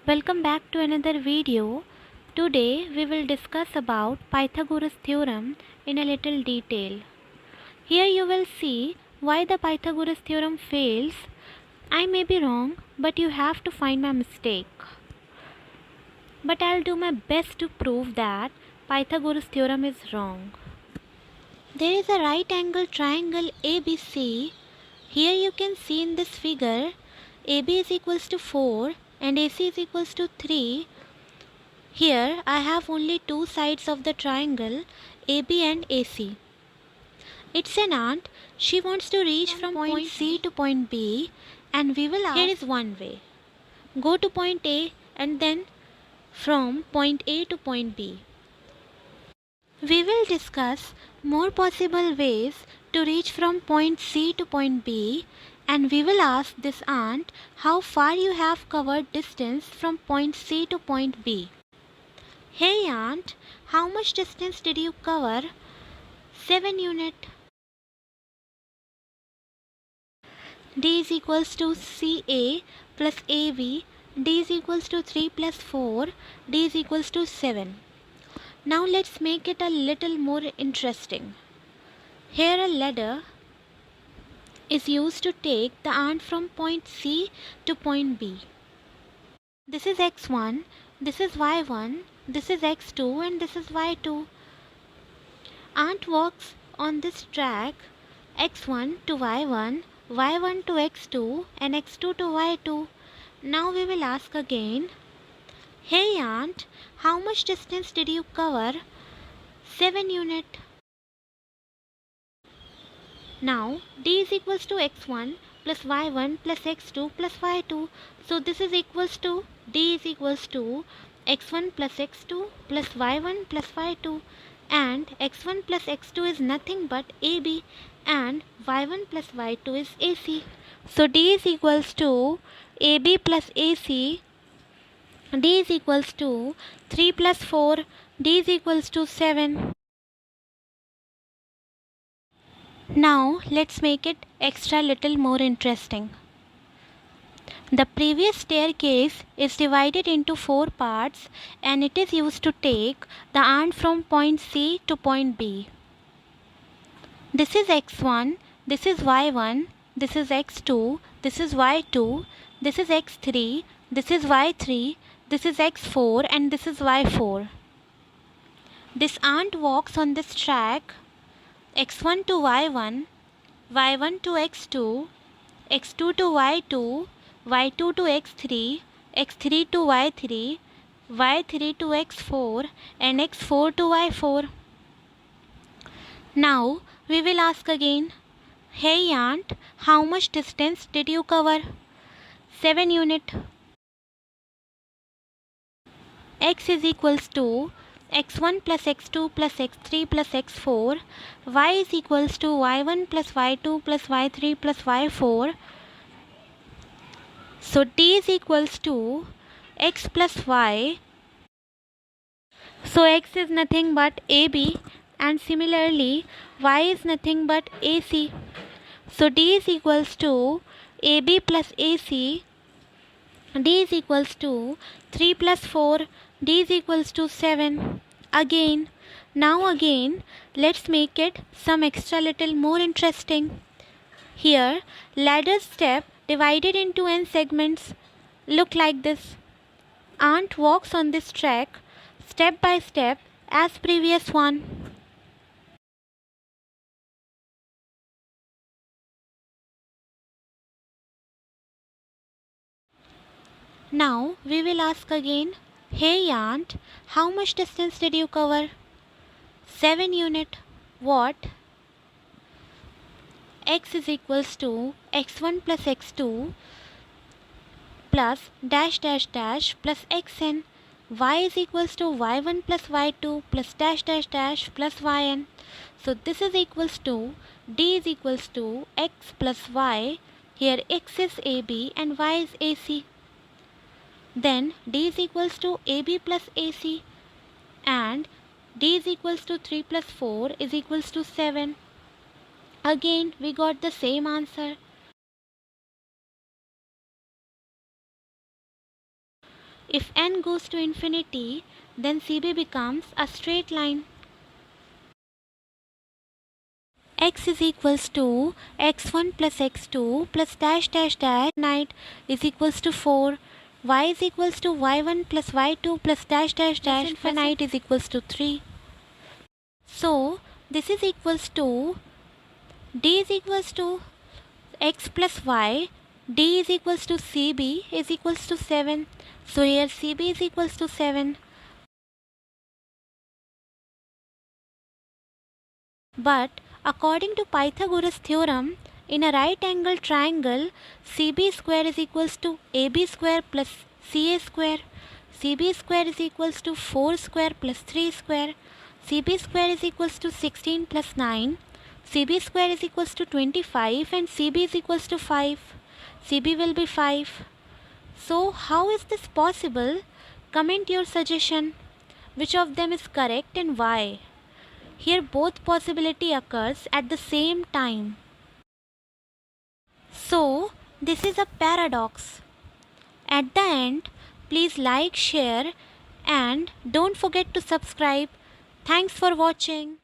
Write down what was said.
Welcome back to another video. Today we will discuss about Pythagoras theorem in a little detail. Here you will see why the Pythagoras theorem fails. I may be wrong, but you have to find my mistake. But I'll do my best to prove that Pythagoras theorem is wrong. There is a right angle triangle ABC. Here you can see in this figure AB is equals to 4 and AC is equals to 3. Here I have only two sides of the triangle AB and AC. It's an aunt. She wants to reach from point C to point B, and we will ask. Here is one way. Go to point A and then from point A to point B. We will discuss more possible ways to reach from point C to point B, and we will ask this aunt how far you have covered distance from point C to point B. Hey aunt, how much distance did you cover? 7 unit. D is equals to CA plus AB. D is equals to 3 plus 4. D is equals to 7. Now let's make it a little more interesting. Here a ladder is used to take the aunt from point C to point B. This is x1, this is y1, this is x2 and this is y2. Aunt walks on this track x1 to y1, y1 to x2 and x2 to y2. Now we will ask again, hey aunt, how much distance did you cover? 7 unit. Now D is equals to x1 plus y1 plus x2 plus y2. So this is equals to D is equals to x1 plus x2 plus y1 plus y2, and x1 plus x2 is nothing but AB and y1 plus y2 is AC. So D is equals to AB plus AC. D is equals to 3 plus 4. D is equals to 7. Now let's make it extra little more interesting. The previous staircase is divided into 4 parts and it is used to take the aunt from point C to point B. This is x1, this is y1, this is x2, this is y2, this is x3, this is y3, this is x4 and this is y4. This aunt walks on this track x1 to y1, y1 to x2, x2 to y2, y2 to x3, x3 to y3, y3 to x4 and x4 to y4. Now we will ask again, hey aunt, how much distance did you cover? 7 unit. X is equals to x1 plus x2 plus x3 plus x4, y is equals to y1 plus y2 plus y3 plus y4. So D is equals to x plus y. So x is nothing but AB and similarly y is nothing but AC. So D is equals to AB plus AC. D is equals to 3 plus 4. D is equals to 7. Again, let's make it some extra little more interesting. Here, ladder step divided into n segments look like this. Aunt walks on this track step by step as previous one. Now we will ask again, hey aunt, how much distance did you cover? 7 unit. What? X is equals to x1 plus x2 plus dash dash dash plus xn. Y is equals to y1 plus y2 plus dash dash dash plus yn. So this is equals to D is equals to x plus y. Here x is AB and y is AC. Then D is equals to AB plus AC and D is equals to 3 plus 4 is equals to 7. Again we got the same answer. If n goes to infinity, then CB becomes a straight line. X is equals to x1 plus x2 plus dash dash dash infinite is equals to 4. Y is equals to y1 plus y2 plus dash dash dash infinite is equals to 3. So this is equals to d is equals to x plus y. D is equals to CB is equals to 7. So here CB is equals to 7. But according to Pythagoras theorem, in a right angle triangle, CB square is equals to AB square plus CA square. CB square is equals to 4 square plus 3 square. CB square is equals to 16 plus 9. CB square is equals to 25 and CB is equals to 5. CB will be 5. So how is this possible? Comment your suggestion. Which of them is correct and why? Here both possibility occurs at the same time. So this is a paradox. At the end, please like, share and don't forget to subscribe. Thanks for watching.